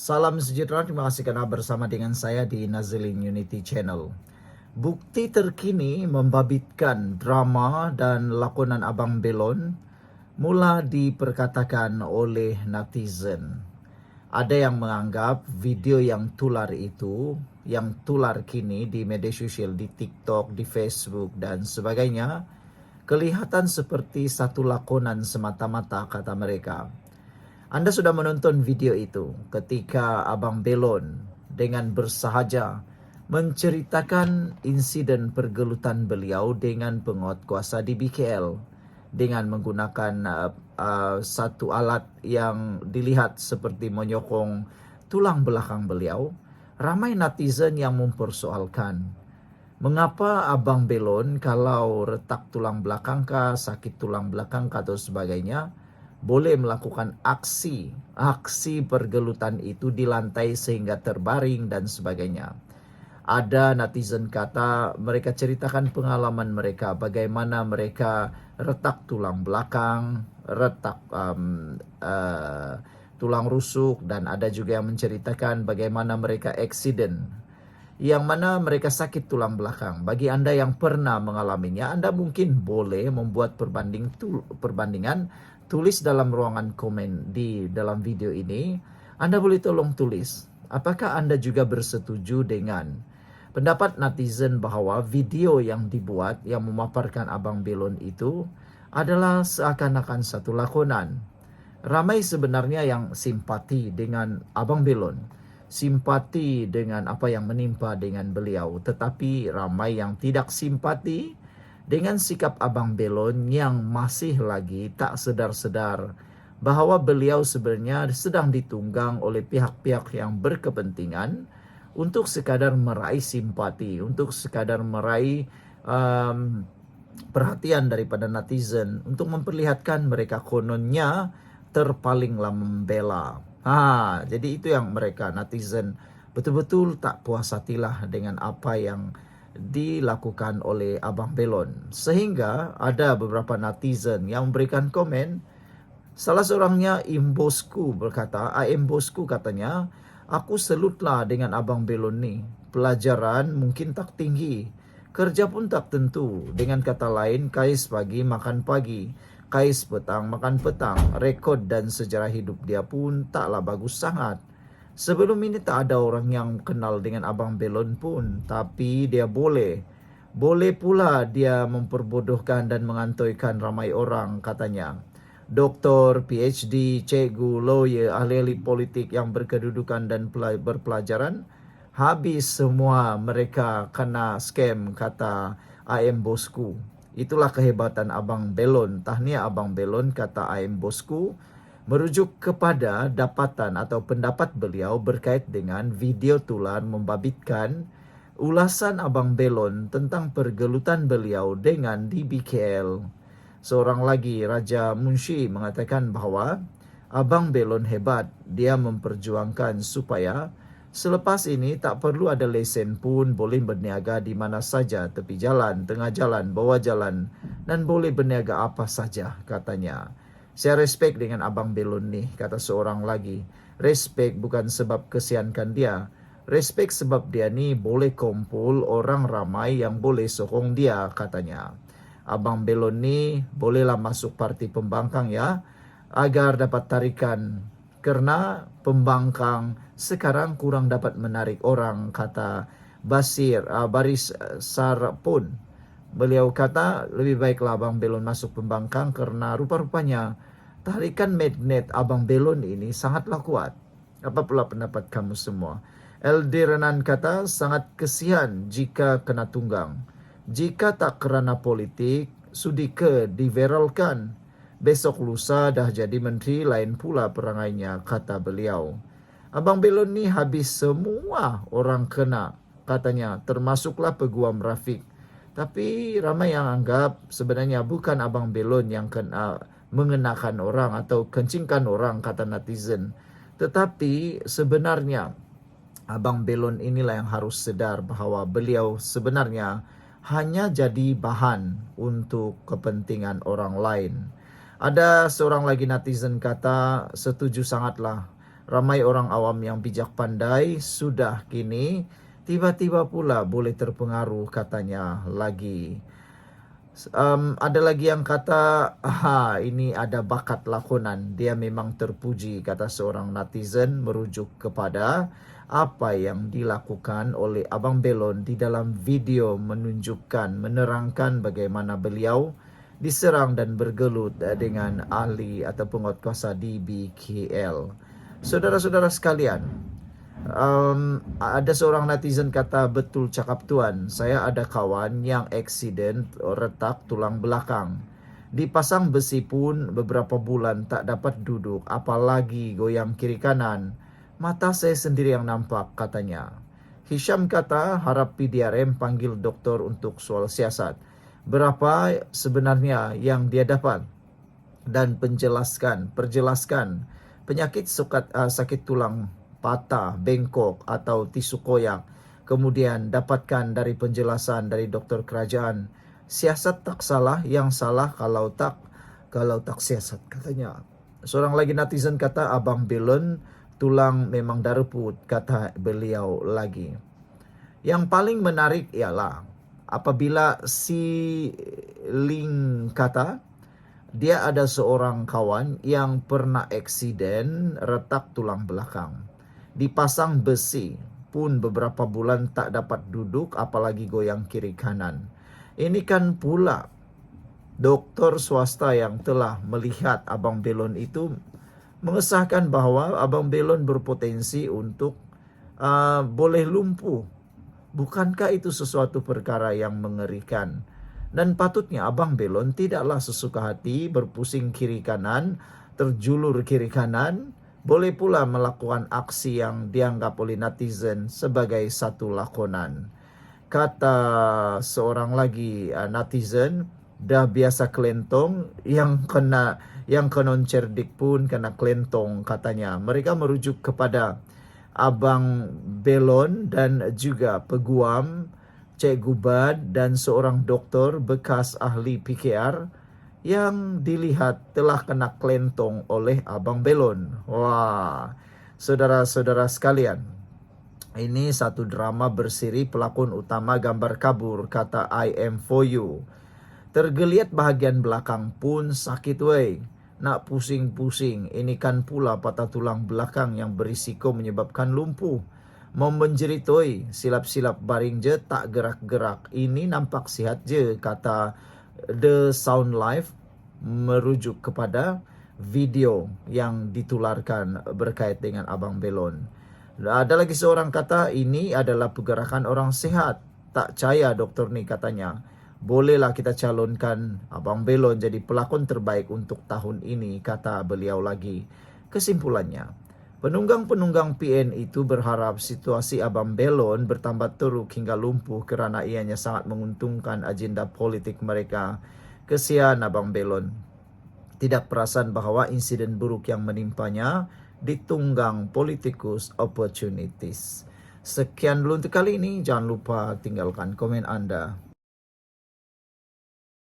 Salam sejahtera, terima kasih karena bersama dengan saya di Nazilin Unity Channel. Bukti terkini membabitkan drama dan lakonan Abang Belon mula diperkatakan oleh netizen. Ada yang menganggap video yang tular itu, yang tular kini di media sosial, di TikTok, di Facebook dan sebagainya, kelihatan seperti satu lakonan semata-mata, kata mereka. Anda sudah menonton video itu ketika Abang Belon dengan bersahaja menceritakan insiden pergelutan beliau dengan penguatkuasa di BKL dengan menggunakan satu alat yang dilihat seperti menyokong tulang belakang beliau. Ramai netizen yang mempersoalkan, mengapa Abang Belon kalau retak tulang belakang kah, sakit tulang belakang kah atau sebagainya, boleh melakukan aksi pergelutan itu di lantai sehingga terbaring dan sebagainya. Ada netizen kata mereka ceritakan pengalaman mereka, bagaimana mereka retak tulang belakang, retak tulang rusuk, dan ada juga yang menceritakan bagaimana mereka accident, yang mana mereka sakit tulang belakang. Bagi Anda yang pernah mengalaminya, Anda mungkin boleh membuat perbandingan, tulis dalam ruangan komen di dalam video ini. Anda boleh tolong tulis, apakah Anda juga bersetuju dengan pendapat netizen bahwa video yang dibuat yang memaparkan Abang Belon itu adalah seakan-akan satu lakonan. Ramai sebenarnya yang simpati dengan Abang Belon, simpati dengan apa yang menimpa dengan beliau, tetapi ramai yang tidak simpati dengan sikap Abang Belon yang masih lagi tak sedar-sedar bahwa beliau sebenarnya sedang ditunggang oleh pihak-pihak yang berkepentingan untuk sekadar meraih simpati, untuk sekadar meraih perhatian daripada netizen, untuk memperlihatkan mereka kononnya terpalinglah membela. Jadi itu yang mereka netizen betul-betul tak puas hatilah dengan apa yang dilakukan oleh Abang Belon. Sehingga ada beberapa netizen yang memberikan komen. Salah seorangnya Imbosku berkata, Imbosku katanya, aku selutlah dengan Abang Belon ni. Pelajaran mungkin tak tinggi, kerja pun tak tentu. Dengan kata lain, kais pagi makan pagi, kais petang makan petang. Rekod dan sejarah hidup dia pun taklah bagus sangat. Sebelum ini tak ada orang yang kenal dengan Abang Belon pun, tapi dia boleh pula dia memperbodohkan dan mengantoikan ramai orang, katanya. Doktor, PhD, cikgu, lawyer, ahli-ahli politik yang berkedudukan dan berpelajaran, habis semua mereka kena scam, kata AM Bosku. Itulah kehebatan Abang Belon. Tahniah Abang Belon, kata AM Bosku, merujuk kepada dapatan atau pendapat beliau berkait dengan video tular membabitkan ulasan Abang Belon tentang pergelutan beliau dengan DBKL. Seorang lagi, Raja Munshi, mengatakan bahawa Abang Belon hebat. Dia memperjuangkan supaya selepas ini tak perlu ada lesen pun, boleh berniaga di mana saja, tepi jalan, tengah jalan, bawah jalan, dan boleh berniaga apa saja, katanya. Saya respect dengan Abang Belon ni, kata seorang lagi. Respect bukan sebab kesiankan dia. Respect sebab dia ni boleh kumpul orang ramai yang boleh sokong dia, katanya. Abang Belon ni bolehlah masuk parti pembangkang ya, agar dapat tarikan. Kerana pembangkang sekarang kurang dapat menarik orang, kata Baris Sarpun. Beliau kata lebih baiklah Abang Belon masuk pembangkang kerana rupa-rupanya tarikan magnet Abang Belon ini sangatlah kuat. Apa pula pendapat kamu semua? LD Renan kata sangat kesian jika kena tunggang. Jika tak kerana politik, sudi ke diviralkan. Besok lusa dah jadi menteri, lain pula perangainya, kata beliau. Abang Belon ni habis semua orang kena, katanya, termasuklah Peguam Rafiq. Tapi ramai yang anggap sebenarnya bukan Abang Belon yang kena mengenakan orang atau kencingkan orang, kata netizen. Tetapi sebenarnya Abang Belon inilah yang harus sedar bahawa beliau sebenarnya hanya jadi bahan untuk kepentingan orang lain. Ada seorang lagi netizen kata setuju sangatlah Ramai orang awam yang bijak pandai sudah kini tiba-tiba pula boleh terpengaruh katanya lagi. Ada lagi yang kata, ini ada bakat lakonan. Dia memang terpuji, kata seorang netizen merujuk kepada apa yang dilakukan oleh Abang Belon di dalam video menunjukkan, menerangkan bagaimana beliau diserang dan bergelut dengan ahli atau penguatkuasa di BKL. Saudara-saudara sekalian, ada seorang netizen kata, betul cakap tuan, saya ada kawan yang aksiden retak tulang belakang. Dipasang besi pun beberapa bulan tak dapat duduk, apalagi goyang kiri kanan. Mata saya sendiri yang nampak, katanya. Hisham kata harap PDRM panggil doktor untuk soal siasat. Berapa sebenarnya yang dia dapat? Dan perjelaskan penyakit sakit tulang patah, bengkok atau tisu koyak. Kemudian dapatkan dari penjelasan dari doktor kerajaan. Siasat tak salah, yang salah kalau tak siasat, katanya. Seorang lagi netizen kata, Abang Belon tulang memang daruput, kata beliau lagi. Yang paling menarik ialah apabila si Ling kata, dia ada seorang kawan yang pernah aksiden retak tulang belakang. Dipasang besi pun beberapa bulan tak dapat duduk, apalagi goyang kiri kanan. Ini kan pula doktor swasta yang telah melihat Abang Belon itu mengesahkan bahawa Abang Belon berpotensi untuk boleh lumpuh. Bukankah itu sesuatu perkara yang mengerikan? Dan patutnya Abang Belon tidaklah sesuka hati berpusing kiri kanan, terjulur kiri kanan, boleh pula melakukan aksi yang dianggap oleh netizen sebagai satu lakonan. Kata seorang lagi netizen, dah biasa kelentong, yang konon cerdik pun kena kelentong, katanya. Mereka merujuk kepada Abang Belon dan juga peguam Cikgu Bad dan seorang doktor bekas ahli PKR yang dilihat telah kena kelentong oleh Abang Belon. Wah, saudara-saudara sekalian, ini satu drama bersiri pelakon utama gambar kabur, kata I am for you. Tergeliat bahagian belakang pun sakit wey. Nak pusing-pusing, ini kan pula patah tulang belakang yang berisiko menyebabkan lumpuh. Mau menjeritoi, silap-silap baring je tak gerak-gerak. Ini nampak sihat je, kata The Sound Life merujuk kepada video yang ditularkan berkait dengan Abang Belon. Ada lagi seorang kata, ini adalah pergerakan orang sehat. Tak percaya doktor ni, katanya. Bolehlah kita calonkan Abang Belon jadi pelakon terbaik untuk tahun ini, kata beliau lagi. Kesimpulannya, penunggang-penunggang PN itu berharap situasi Abang Belon bertambah teruk hingga lumpuh kerana ianya sangat menguntungkan agenda politik mereka. Kesian Abang Belon. Tidak perasan bahawa insiden buruk yang menimpanya ditunggang politikus opportunities. Sekian dulu untuk kali ini. Jangan lupa tinggalkan komen anda.